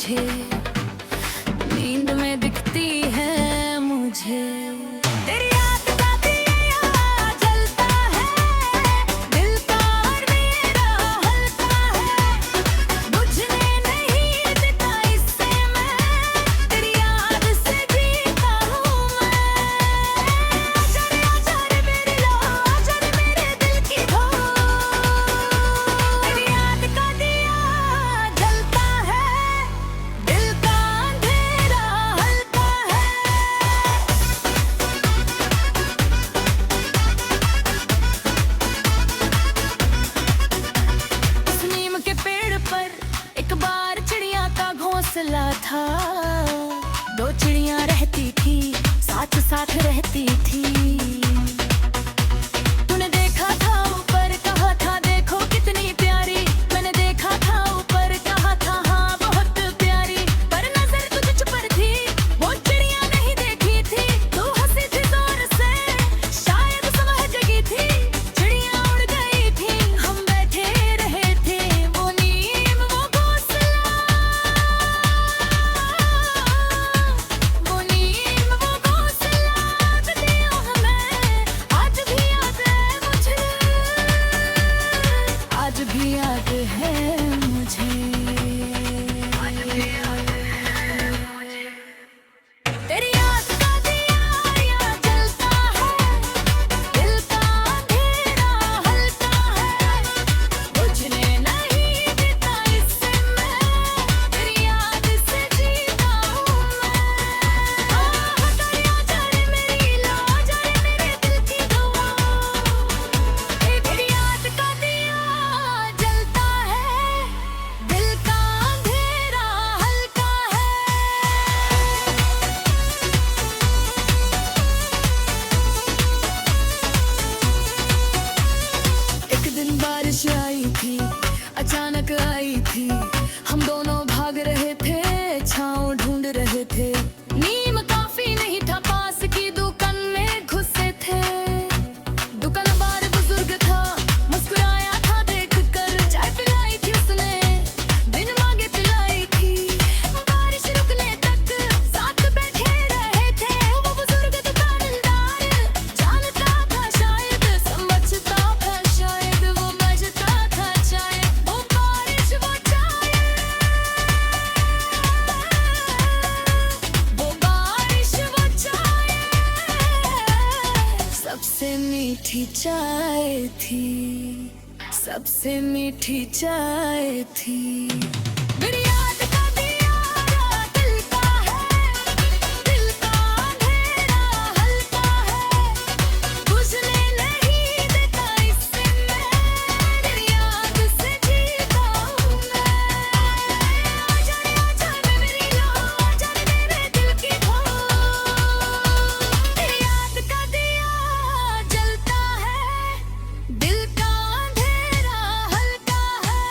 तुझे, नींद में दिखती है मुझे। तेरी याद का दिया जलता है, दिल का मेरा हल्का है, बुझने नहीं देता इससे मैं, तेरी याद से जीता हूँ मैं। आजा रे मेरी लो, आजा रे मेरे दिल की धो, तेरी याद का दिया जलता है, दिल का अंधेरा हल्का है। उस नीम के पेड़ पर एक बार चिड़िया का घोंसला था, दो चिड़िया रहती थी, साथ साथ रहती थी। तूने देखा था ऊपर, कहा था देखो कितनी प्यारी, मैंने देखा था ऊपर, कहा था हाँ बहुत प्यारी, पर नजर तुझ पर थी, वो चिड़िया नहीं देखी थी। तू हंसी थी जोर से, शायद समझ गई थी, चिड़िया उड़ गई थी, हम बैठे रहे थे, वो नीम वो घोंसला, वो नीम वो घोंसला दिया हमें, आज भी याद है मुझे, आज भी याद है मुझे, आज भी याद है मुझे। तेरी याद का दिया जलता है, दिल का अंधेरा हल्का है, बुझने नहीं देता इससे मैं, तेरी याद से जीता हूँ मैं। आजा रे मेरी लो, आजा रे मेरे दिल की दुआ, तेरी याद का दिया जलता है, दिल का अंधेरा हल्का है। एक दिन बारिश आई थी, अचानक आई थी, हम दोनों भाग रहे थे, छाँव ढूंढ रहे थे, नीम काफी नहीं था, पास की दुकान में घुसे थे। दुकानदार बुजुर्ग था, मुस्कुराया था देखकर, चाय पिलाई थी उसने, बिन मांगे पिलाई थी, बारिश रुकने तक साथ बैठे रहे थे। वो बुजुर्ग दुकानदार जानता था शायद, समझता था शायद, वो बजता था चाय, वो बारिश वो चाय, वो बारिश वो चाय, सबसे मीठी चाय थी, सबसे मीठी चाय थी। मेरी याद का दिया जलता है, दिल का अंधेरा हल्का है, बुझने नहीं देता इससे मैं, तेरी याद से जीता हूँ मैं। आजा रे मेरी लो, आजा रे मेरे दिल की धो, तेरी याद का दिया जलता है, दिल का अंधेरा हल्का है।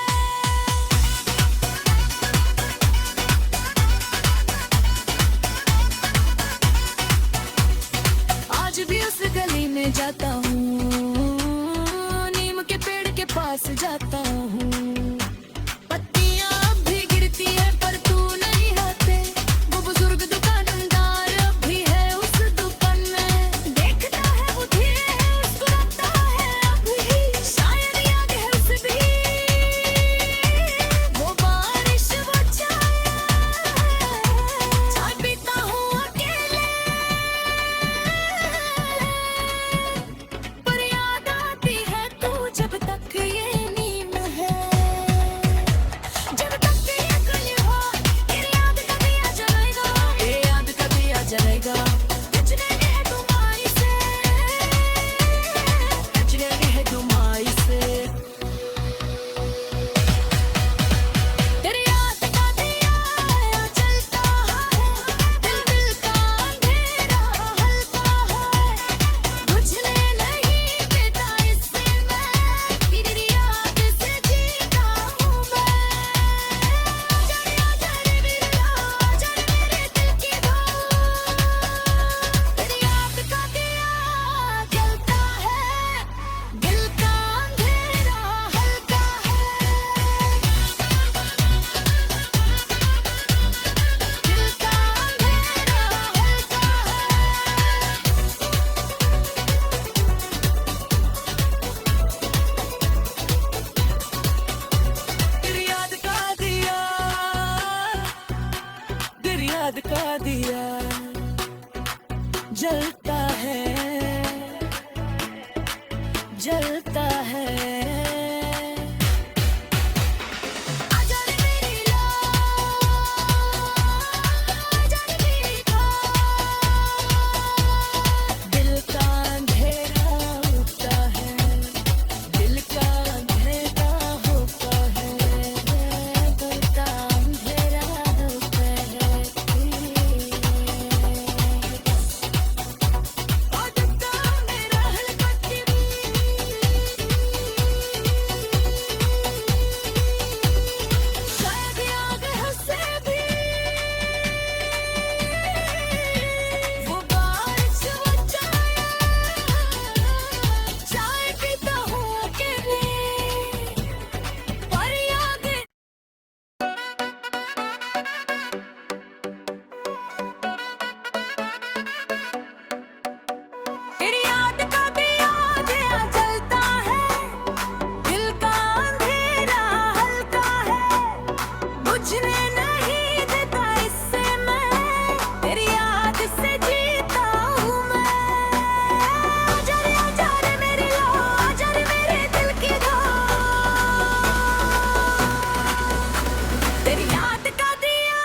याद का दिया जलता है, जलता है। आजा रे मेरी आजा रे मेरी दिल का अंधेरा होता है, दिल का अंधेरा होता है, दिल का अंधेरा होता है। आदता मेरा हलकती शायद याद हंसे भी वो बारिश वो चाय पीता हूँ अकेले पर यादें तेरी याद का दिया दिया जलता है, दिल का अंधेरा हल्का है, बुझने नहीं देता इससे मैं, तेरी याद से जीता हूँ मैं। आजा रे मेरी लो, आजा रे मेरे दिल की तेरी याद का दिया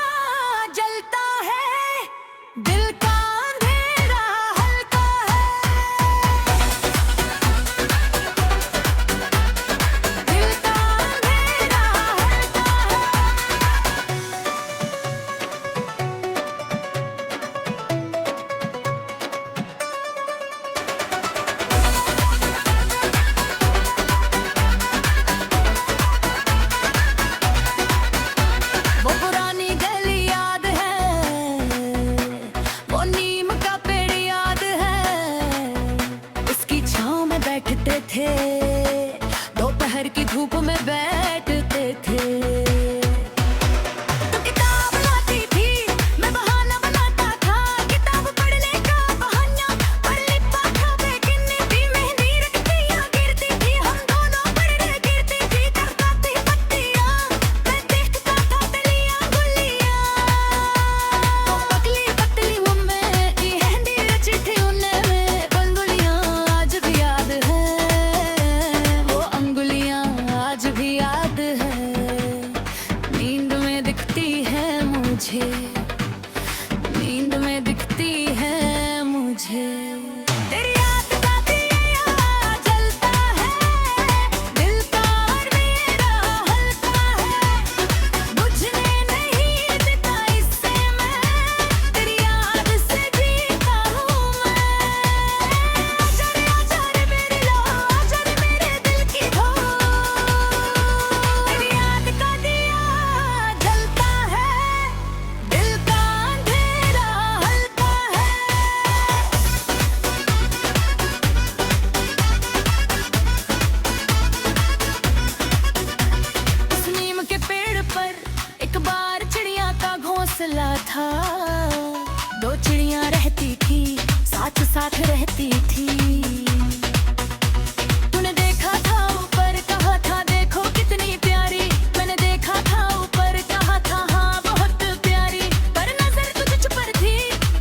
जलता है, दिल का अंधेरा हल्का है, दिल का अंधेरा हल्का वो पुरानी गली याद है, वो नीम का पेड़ याद है, उसकी छांव में बैठते थे, दोपहर की धूप में बैठते थे। तू किताब लाती थी, मैं बहाना बनाता था, किताब पढ़ने का बहाना, पर लिपा था बेकिन्नी थी, मेहंदी रखतियाँ गिरती थी, हम दोनों पढ़ने गिरती थी, टपकाती पत्तियाँ, मैं देखता था तेलियाँ गुलियाँ, वो पतली पतली मुँह की मेहंदी रची थी उनमें, अंगुलियाँ आज भी याद है, वो अंगुलियाँ आज भी याद है, नींद में दिखती है मुझे, नींद में दिखती है मुझे। तेरी याद का दिया जलता है, दिल का अंधेरा हल्का है, बुझने नहीं देता इससे मैं, तेरी याद से जीता हूँ मैं। आजा रे मेरी लो, आजा रे मेरे दिल की तेरी याद का दिया जलता है, दिल का अंधेरा हल्का है। उस नीम के पेड़ पर एक बार चिड़िया का घोंसला था, दो चिड़ियां रहती थी, साथ साथ रहती थी। तूने देखा था ऊपर, कहा था देखो कितनी प्यारी, मैंने देखा था ऊपर, कहा था हाँ बहुत प्यारी, पर नजर तुझ पर थी,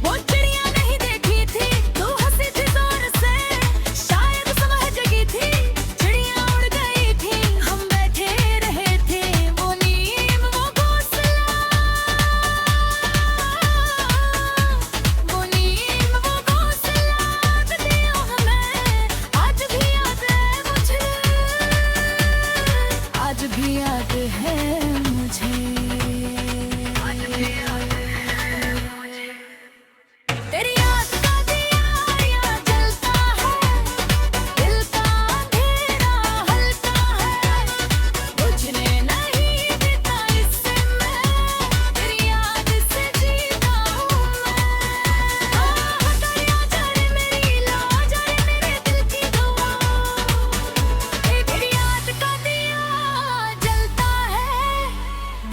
वो चिड़िया नहीं देखी थी, तू हंसी थी जोर से, शायद समझ गई थी, चिड़िया उड़ गई थी, हम बैठे रहे थे, वो नीम वो घोंसला, वो नीम वो घोंसला दिया हमें, आज भी याद है मुझे, आज भी याद है मुझे, आज भी याद है मुझे। तेरी याद का दिया जलता है, दिल का अंधेरा हल्का है, बुझने नहीं देता इससे मैं, तेरी याद से जीता हूँ मैं। आजा रे मेरी लो, आजा रे मेरे दिल की दुआ, तेरी याद का दिया जलता है,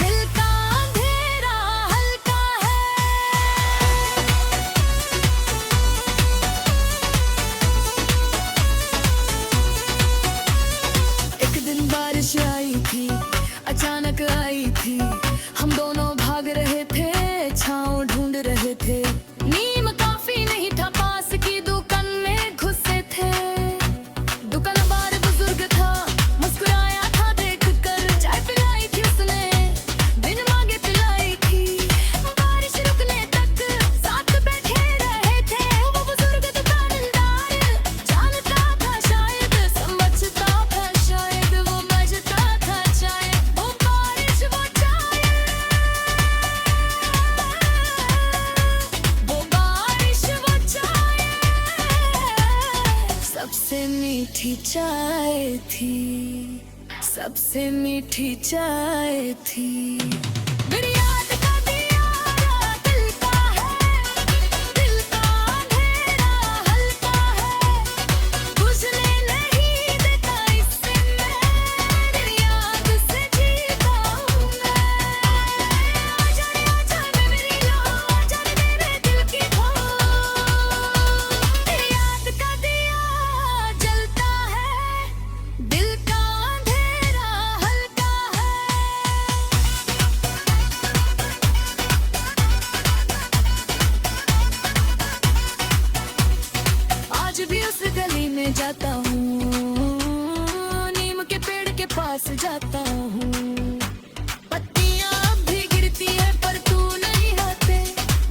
दिल का अंधेरा हल्का है। एक दिन बारिश आई थी, अचानक आई थी, हम दोनों भाग रहे थे छाँव ढूंढ मीठी चाय थी, सबसे मीठी चाय थी। मेरी याद का दिया दिल का है, दिल का अंधेरा हल्का है, बुझने नहीं देता इससे मैं, तेरी याद से जीता हूँ मैं। आजा रे आजा रे मेरी लो, आजा रे मेरे दिल की धड़कन। तेरी याद का दिया जलता है, दिल का अंधेरा हल्का है। आज भी उस गली में जाता हूँ, नीम के पेड़ के पास जाता हूँ। पत्तियाँ अब भी गिरती है पर तू नहीं आते,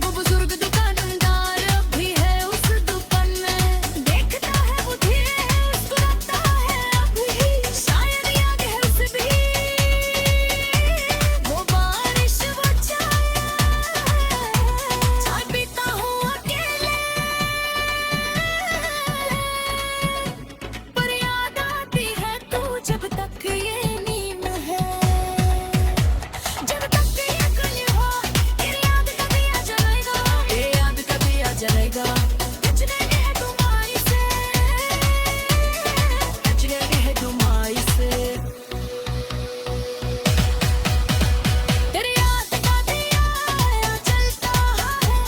वो बुजुर्ग दुकानदार अब भी है उस दुकान में। देखता है वो धीरे है, उसको लगता है अभी शायद याद है उसे भी, वो बारिश वो चाय पीता हूँ अकेले, पर याद आती है तू जब तक ये नींद है, जब तक ये कल हो। तेरी याद का दिया जलेगा, तेरी याद का दिया जलेगा, कुछ नहीं है तुम्हारी से, कुछ नहीं है तुम्हारी से। तेरी याद का दिया जलता है,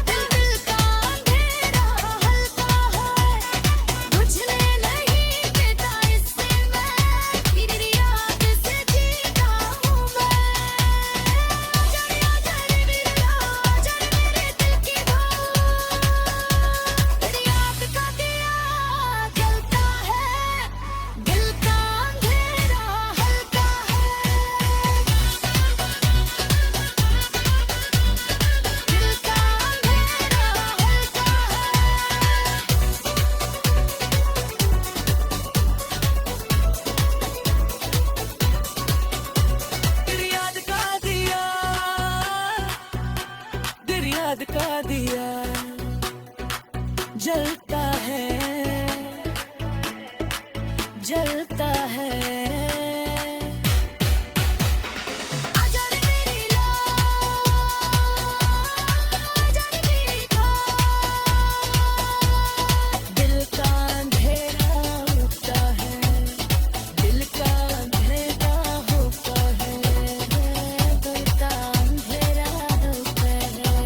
दिल दिल का अंधेरा हल्का है, बुझने नहीं देता इससे मैं, तेरी याद से जीता हूँ मैं। आजा रे आजा रे मेरे लो, आजा रे मेरे दिल की धड़कन। तेरी याद का दिया जलता है, दिल का अंधेरा हल्का है, दिल का अंधेरा जलता है, जलता है। आजा रे मेरी लो, आजा रे मेरी दिल का अंधेरा होता है, दिल का अंधेरा होता है, दिल का अंधेरा होता है।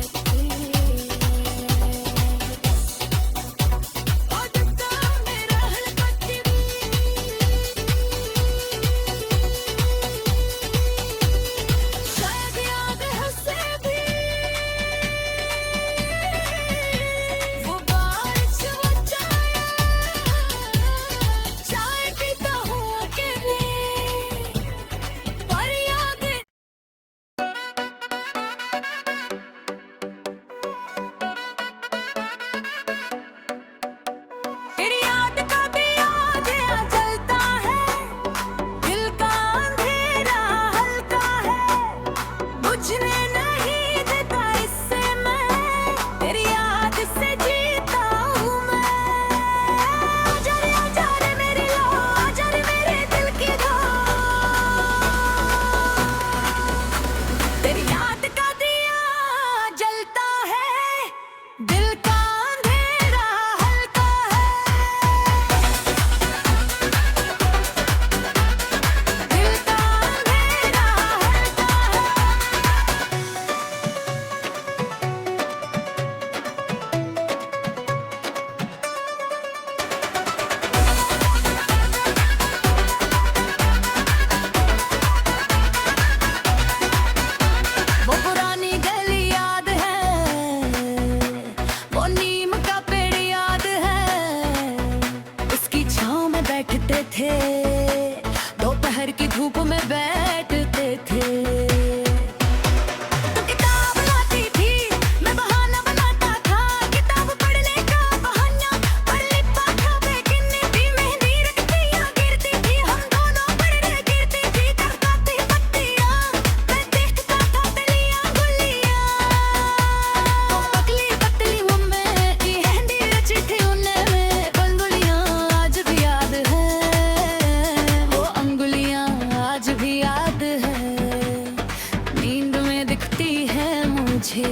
मुझे,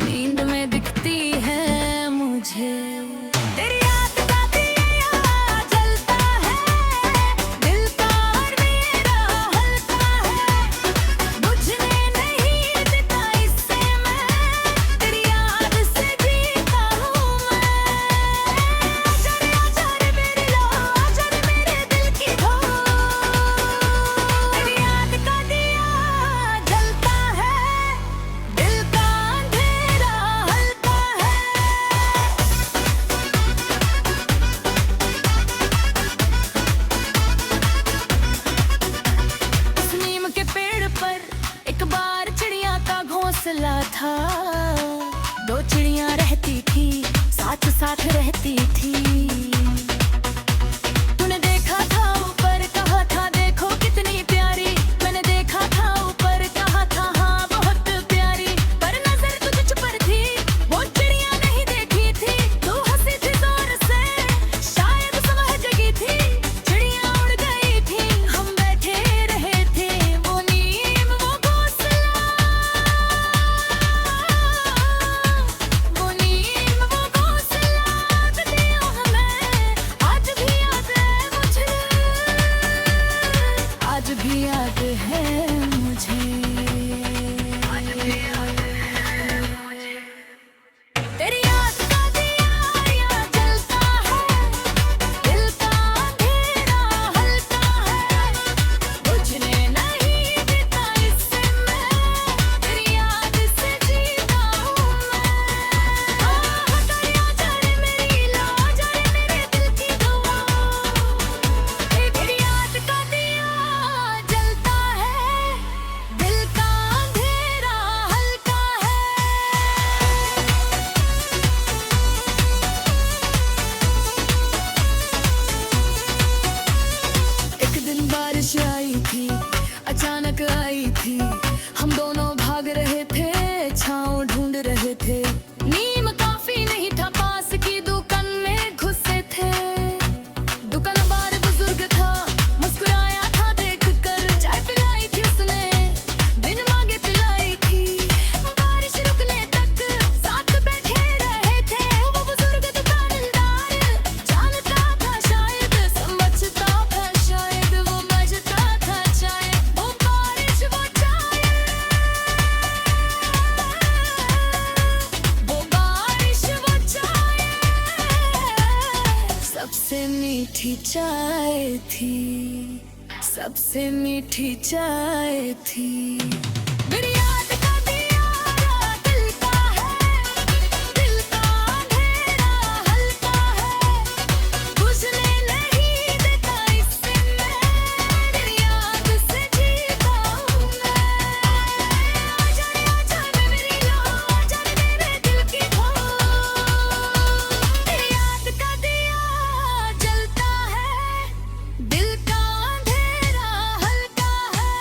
नींद में दिखती है मुझे। तेरी याद का दिया जलता है, दिल का और मेरा हल्का है, बुझने नहीं देता इससे मैं, तेरी याद से जीता हूँ मैं। आजा रे मेरी लो, आजा रे मेरे दिल की धो, तेरी याद का दिया जलता है, दिल का अंधेरा हल्का है। उस नीम के पेड़ पर एक बार चिड़िया का घोंसला था, दो चिड़िया रहती थी, साथ साथ रहती थी। तूने देखा था ऊपर, कहा था देखो कितनी प्यारी, मैंने देखा था ऊपर, कहा था हाँ बहुत प्यारी, पर नजर तुझ पर थी, वो चिड़िया नहीं देखी थी। तू हंसी थी जोर से, शायद समझ गई थी, चिड़िया उड़ गई थी, हम बैठे रहे थे, वो नीम वो घोंसला, वो नीम वो घोंसला दिया हमें, आज भी याद है मुझे, आज भी याद है मुझे, आज भी याद है मुझे। तेरी याद का दिया जलता है, दिल का अंधेरा हल्का है, बुझने नहीं देता इससे मैं, तेरी याद से जीता हूँ मैं। आजा रे मेरी लो, आजा रे मेरे दिल की दुआ, तेरी याद का दिया जलता है, दिल का अंधेरा हल्का है। एक दिन बारिश आई थी, अचानक आई थी, हम दोनों भाग रहे थे, छाँव ढूंढ रहे थे, नीम काफी नहीं था, पास की दुकान में घुसे थे। दुकानदार बुजुर्ग था, मुस्कुराया था देखकर, चाय पिलाई थी उसने, बिन मांगे पिलाई थी, बारिश रुकने तक साथ बैठे रहे थे। वो बुजुर्ग दुकानदार जानता था शायद, समझता था शायद, वो मजता था शायद, वो बारिश वो चाय, वो बारिश वो चाय, सबसे मीठी चाय थी, सबसे मीठी चाय थी। मेरी याद का दिया जलता है, दिल का अंधेरा हल्का है, बुझने नहीं देता इससे मैं, तेरी याद से जीता हूँ मैं। आजा रे मेरी लो, आजा रे मेरे दिल की धो, तेरी याद का दिया जलता है, दिल का अंधेरा हल्का है।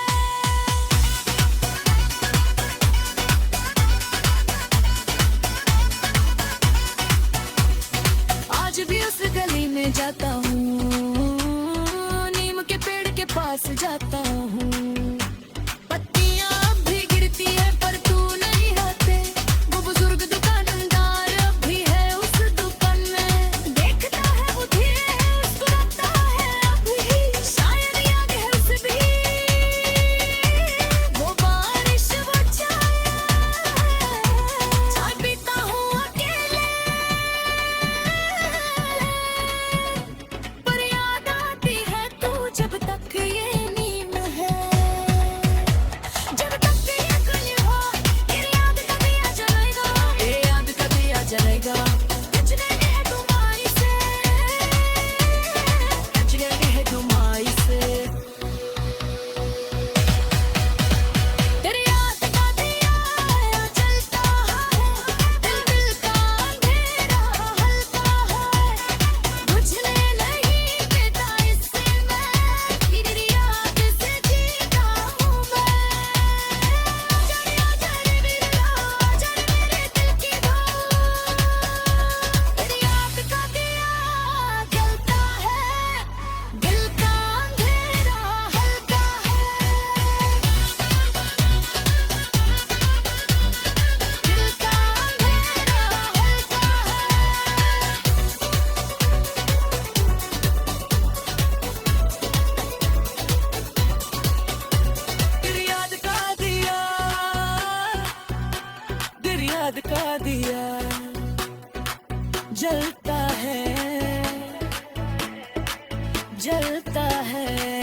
याद का दिया जलता है, जलता है।